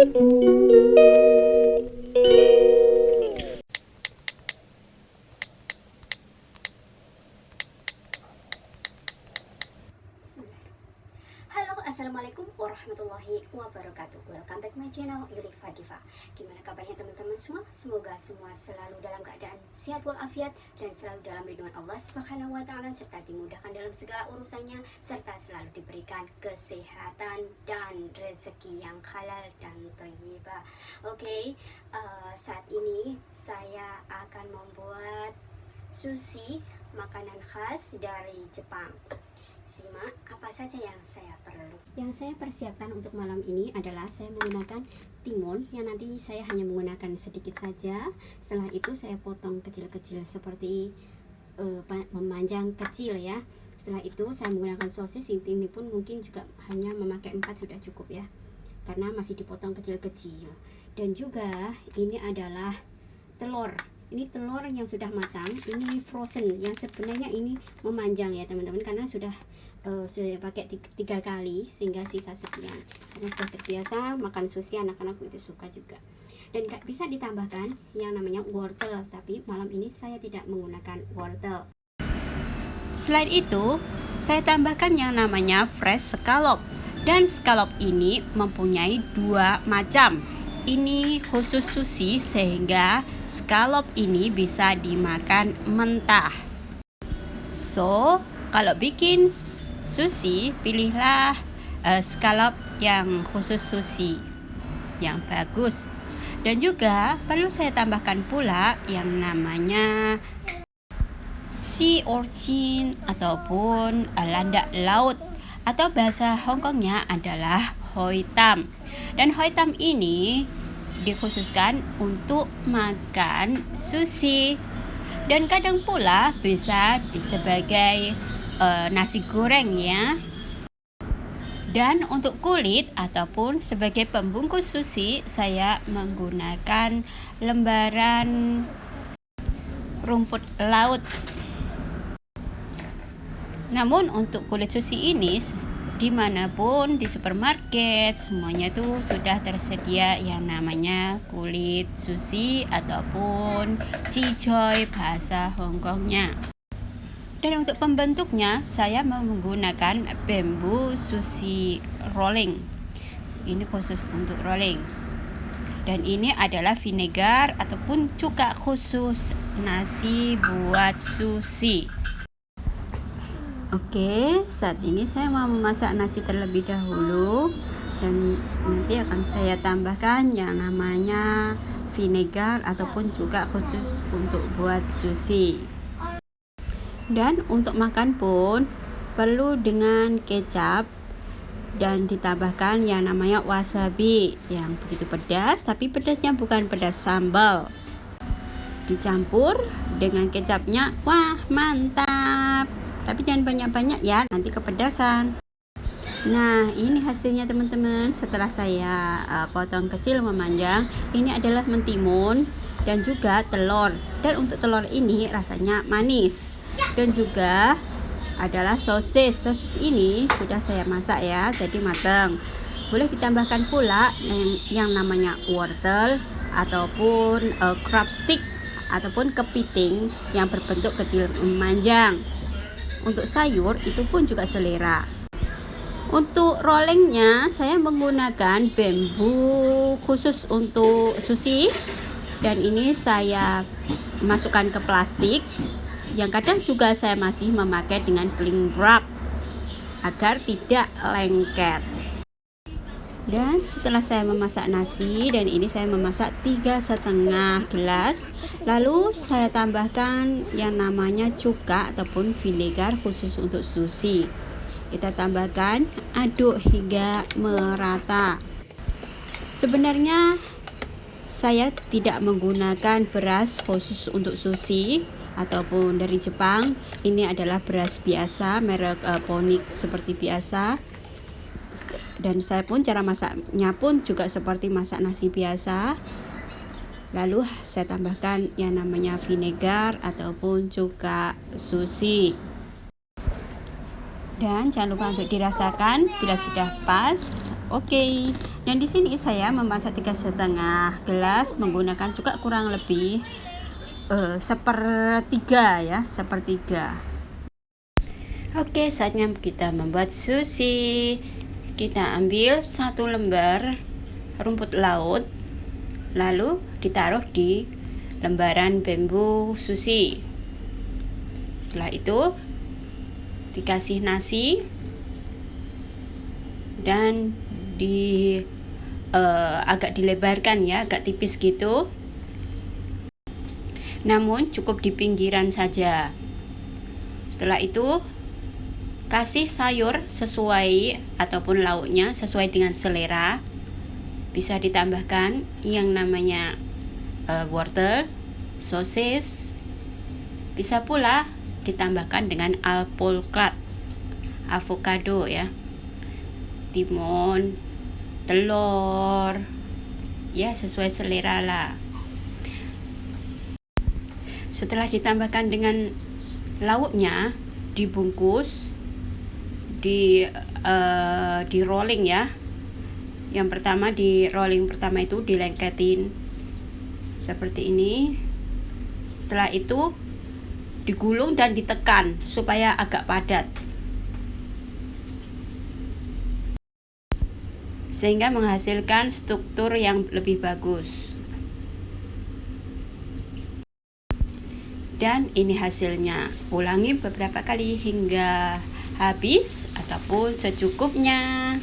Halo, assalamualaikum warahmatullahi wabarakatuh. Welcome back my channel Ilifa Diva. Gimana kabarnya teman-teman semua? Semoga semua selalu dalam keadaan sehat walafiat dan selalu dalam lindungan Allah Subhanahu wa taala, serta dimudahkan dalam segala urusannya, serta selalu diberikan kesehatan dan rezeki yang halal dan thayyibah. Oke, saat ini saya akan membuat sushi, makanan khas dari Jepang. Simak apa saja yang saya perlu. Yang saya persiapkan untuk malam ini adalah saya menggunakan timun yang nanti saya hanya menggunakan sedikit saja. Setelah itu saya potong kecil-kecil seperti memanjang kecil ya. Setelah itu saya menggunakan sosis, ini pun mungkin juga hanya memakai 4 sudah cukup ya, karena masih dipotong kecil-kecil. Dan juga ini adalah telur. Ini telur yang sudah matang, ini frozen, yang sebenarnya ini memanjang ya teman-teman, karena sudah pakai 3 kali sehingga sisa sekian, karena sudah terbiasa makan sushi, anak-anak itu suka juga. Dan bisa ditambahkan yang namanya wortel, tapi malam ini saya tidak menggunakan wortel. Selain itu saya tambahkan yang namanya fresh scallop, dan scallop ini mempunyai 2 macam. Ini khusus sushi sehingga scallop ini bisa dimakan mentah. So, kalau bikin sushi, pilihlah scallop yang khusus sushi yang bagus. Dan juga perlu saya tambahkan pula yang namanya sea urchin ataupun landak laut, atau bahasa Hongkongnya adalah hoi tam. Dan hoi tam ini dikhususkan untuk makan sushi, dan kadang pula bisa sebagai nasi goreng ya. Dan untuk kulit ataupun sebagai pembungkus sushi, saya menggunakan lembaran rumput laut. Namun untuk kulit sushi ini dimanapun di supermarket semuanya tuh sudah tersedia yang namanya kulit sushi ataupun chichoy bahasa Hongkongnya. Dan untuk pembentuknya saya menggunakan bambu sushi rolling. Ini khusus untuk rolling. Dan ini adalah vinegar ataupun cuka khusus nasi buat sushi. Oke, saat ini saya mau memasak nasi terlebih dahulu, dan nanti akan saya tambahkan yang namanya vinegar ataupun cuka khusus untuk buat sushi. Dan untuk makan pun perlu dengan kecap dan ditambahkan yang namanya wasabi yang begitu pedas, tapi pedasnya bukan pedas sambal. Dicampur dengan kecapnya, wah mantap. Tapi jangan banyak-banyak ya, nanti kepedasan. Nah, ini hasilnya teman-teman. Setelah saya potong kecil memanjang, ini adalah mentimun dan juga telur. Dan untuk telur ini rasanya manis. Dan juga adalah sosis. Sosis ini sudah saya masak ya, jadi matang. Boleh ditambahkan pula yang namanya wortel ataupun crab stick ataupun kepiting yang berbentuk kecil memanjang. Untuk sayur itu pun juga selera. Untuk rollingnya saya menggunakan bambu khusus untuk sushi, dan ini saya masukkan ke plastik. Yang kadang juga saya masih memakai dengan cling wrap agar tidak lengket. Dan setelah saya memasak nasi, dan ini saya memasak 3,5 gelas, lalu saya tambahkan yang namanya cuka ataupun vinegar khusus untuk sushi. Kita tambahkan, aduk hingga merata. Sebenarnya saya tidak menggunakan beras khusus untuk sushi ataupun dari Jepang. Ini adalah beras biasa, merek Ponik seperti biasa. Dan saya pun cara masaknya pun juga seperti masak nasi biasa. Lalu saya tambahkan yang namanya vinegar ataupun cuka sushi. Dan jangan lupa untuk dirasakan bila sudah pas, Oke, dan di sini saya memasak 3,5 gelas menggunakan juga kurang lebih sepertiga ya, sepertiga. Oke, saatnya kita membuat sushi. Kita ambil 1 lembar rumput laut, lalu ditaruh di lembaran bambu sushi. Setelah itu dikasih nasi dan agak dilebarkan ya, agak tipis gitu. Namun cukup di pinggiran saja. Setelah itu kasih sayur sesuai ataupun lauknya sesuai dengan selera. Bisa ditambahkan yang namanya wortel, sosis. Bisa pula ditambahkan dengan alpukat, avocado ya, timun, telur, ya sesuai selera lah. Setelah ditambahkan dengan lauknya, dibungkus, di rolling ya. Yang pertama di rolling pertama itu dilengketin seperti ini. Setelah itu digulung dan ditekan supaya agak padat, sehingga menghasilkan struktur yang lebih bagus. Dan ini hasilnya. Ulangi beberapa kali hingga habis ataupun secukupnya.